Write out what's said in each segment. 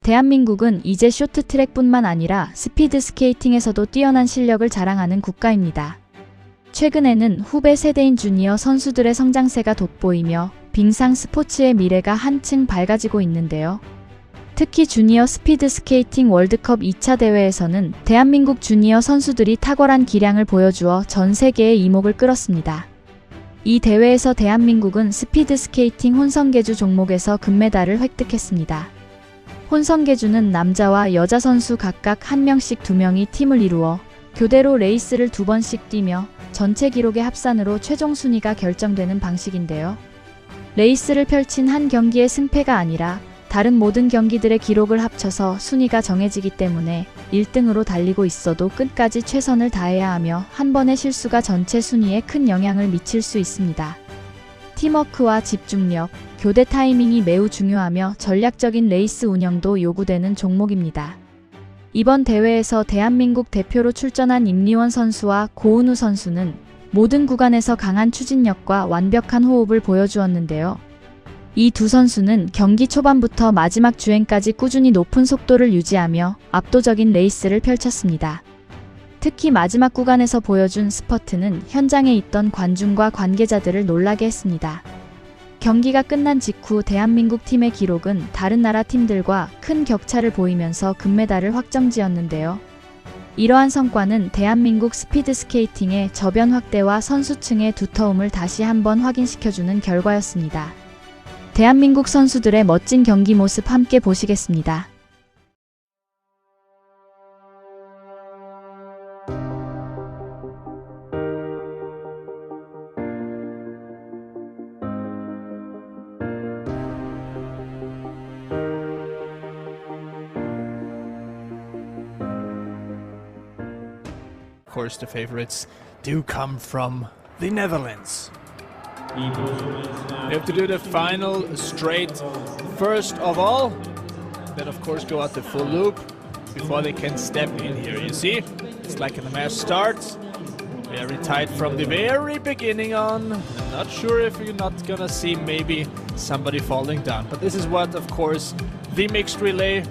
대한민국은 이제 쇼트트랙뿐만 아니라 스피드스케이팅에서도 뛰어난 실력을 자랑하는 국가입니다. 최근에는 후배 세대인 주니어 선수들의 성장세가 돋보이며 빙상 스포츠의 미래가 한층 밝아지고 있는데요. 특히 주니어 스피드스케이팅 월드컵 2차 대회에서는 대한민국 주니어 선수들이 탁월한 기량을 보여주어 전 세계의 이목을 끌었습니다. 이 대회에서 대한민국은 스피드스케이팅 혼성계주 종목에서 금메달을 획득했습니다. 혼성계주는 남자와 여자 선수 각각 1명씩 2명이 팀을 이루어 교대로 레이스를 2번씩 뛰며 전체 기록의 합산으로 최종 순위가 결정되는 방식인데요. 레이스를 펼친 한 경기의 승패가 아니라 다른 모든 경기들의 기록을 합쳐서 순위가 정해지기 때문에 1등으로 달리고 있어도 끝까지 최선을 다해야 하며 한 번의 실수가 전체 순위에 큰 영향을 미칠 수 있습니다. 팀워크와 집중력, 교대 타이밍이 매우 중요하며 전략적인 레이스 운영도 요구되는 종목입니다. 이번 대회에서 대한민국 대표로 출전한 임리원 선수와 고은우 선수는 모든 구간에서 강한 추진력과 완벽한 호흡을 보여주었는데요. 이 두 선수는 경기 초반부터 마지막 주행까지 꾸준히 높은 속도를 유지하며 압도적인 레이스를 펼쳤습니다. 특히 마지막 구간에서 보여준 스퍼트는 현장에 있던 관중과 관계자들을 놀라게 했습니다. 경기가 끝난 직후 대한민국 팀의 기록은 다른 나라 팀들과 큰 격차를 보이면서 금메달을 확정지었는데요. 이러한 성과는 대한민국 스피드스케이팅의 저변 확대와 선수층의 두터움을 다시 한번 확인시켜주는 결과였습니다. 대한민국 선수들의 멋진 경기 모습 함께 보시겠습니다. Of course, the favorites do come from the Netherlands. They have to do the final straight first of all, then of course go out the full loop before they can step in here. You see, it's like in the mass start, very tight from the very beginning on. I'm not sure if you're not gonna see maybe somebody falling down, but this is what of course the mixed relay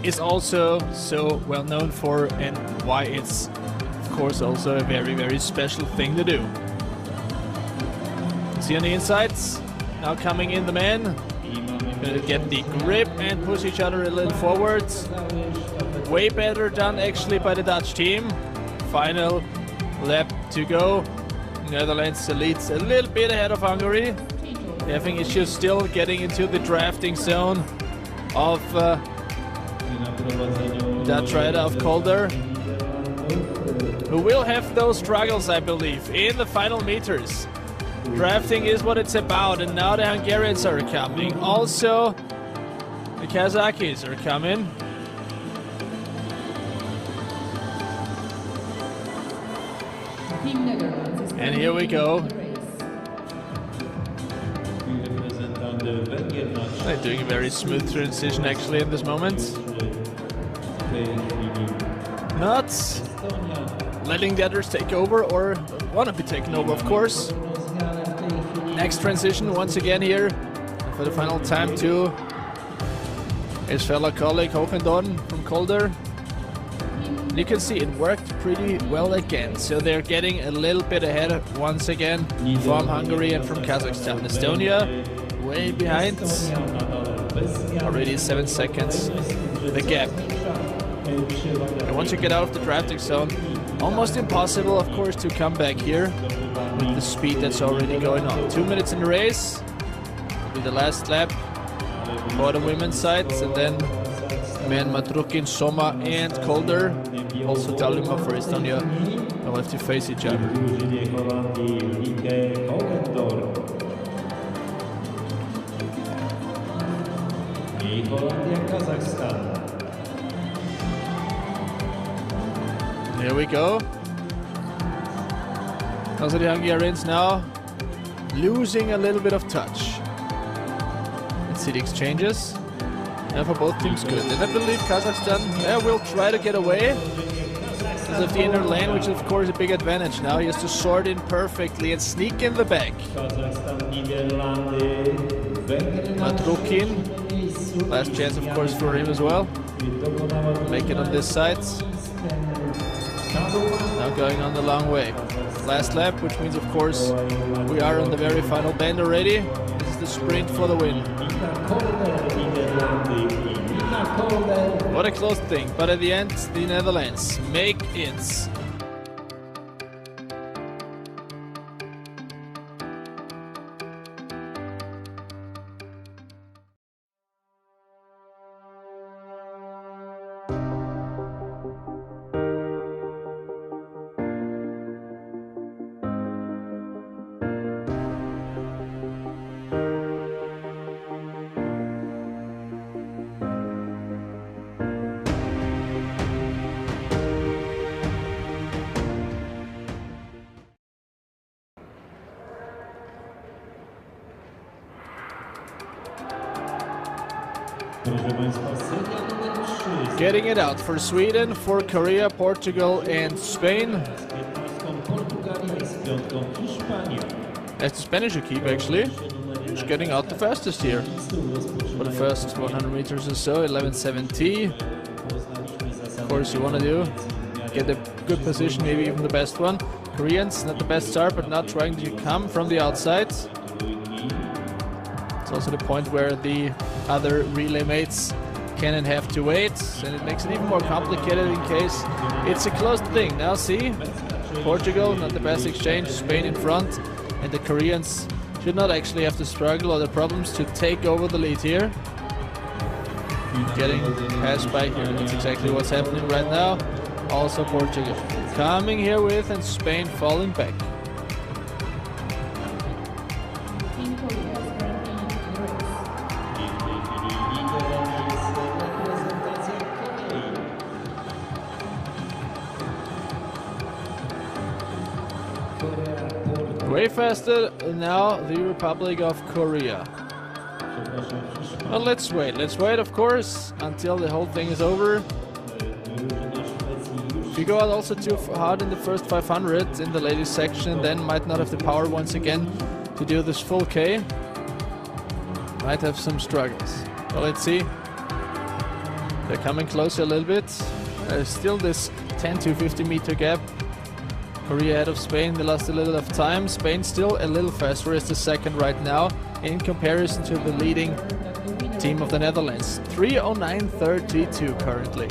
is also so well known for, and why it's of course also a very special thing to do. See on the insides, now coming in the men, gonna get the grip and push each other a little forwards. Way better done actually by the Dutch team. Final lap to go. Netherlands leads a little bit ahead of Hungary. Having issues still getting into the drafting zone of that rider of Calder, who will have those struggles, I believe, in the final meters. Drafting is what it's about, and now the Hungarians are coming. Also, the Kazakhs are coming. And here we go. They're doing a very smooth transition actually in this moment. Not letting the others take over, or want to be taken over, of course. Next transition once again here for the final time to his fellow colleague Håkan Dorn from Calder. You can see it worked pretty well again, so they're getting a little bit ahead once again from Hungary and from Kazakhstan. Estonia way behind, already 7 seconds the gap. And once you get out of the drafting zone, almost impossible of course to come back here with the speed that's already going on. 2 minutes in the race will be the last lap for the women's side, and then men Matrukin, Soma and Calder, also Talima for Estonia, will have to face each other. Here we go. Also the Hungarians now losing a little bit of touch. Let's see the exchanges. And for both teams good. And I believe Kazakhstan will try to get away because of the inner lane, which is of course a big advantage now. He has to sort in perfectly and sneak in the back. Matrukin Last chance, of course, for him as well. Make it on this side. Now going on the long way. Last lap, which means, of course, we are on the very final bend already. This is the sprint for the win. What a close thing, but at the end, the Netherlands make it. Getting it out for Sweden, for Korea, Portugal and Spain. That's the Spanish keep actually. Just getting out the fastest here. For the first 100 meters or so, 11:70. Of course you want to do, get a good position, maybe even the best one. Koreans, not the best start, but not trying to come from the outside. It's also the point where the other relay mates can and have to wait, and it makes it even more complicated in case it's a closed thing. Now see, Portugal, not the best exchange, Spain in front, and the Koreans should not actually have to struggle or the problems to take over the lead here. Getting passed by here, that's exactly what's happening right now. Also Portugal coming here with, and Spain falling back. Way faster now, the Republic of Korea. Well, let's wait of course until the whole thing is over. If you go out also too hard in the first 500 in the ladies section, then might not have the power once again to do this full K. Might have some struggles. Well, let's see. They're coming closer a little bit. There's still this 10 to 50 meter gap. Korea ahead of Spain, they lost a little of time. Spain still a little faster as the second right now in comparison to the leading team of the Netherlands. 3:09.32 currently.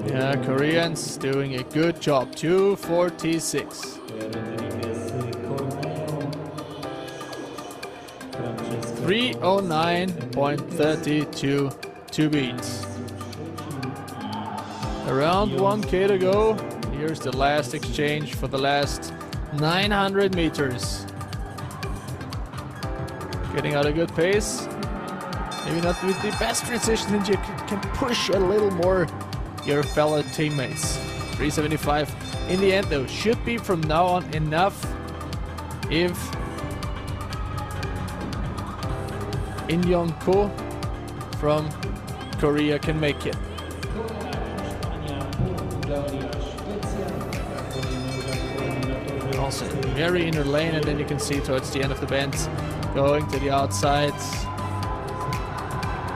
Yeah, Koreans doing a good job. 2:46. 3:09.32 to beat. Around 1K to go. Here's the last exchange for the last 900 meters. Getting out a good pace. Maybe not with the best transition, and you can push a little more your fellow teammates. 3:75 in the end though. Should be from now on enough if In Young-ko from Korea can make it. Also very inner lane, and then you can see towards the end of the bend going to the outside.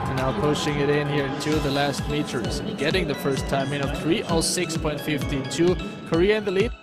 And now pushing it in here to the last meters. Getting the first time in of 3:06.52. Korea in the lead.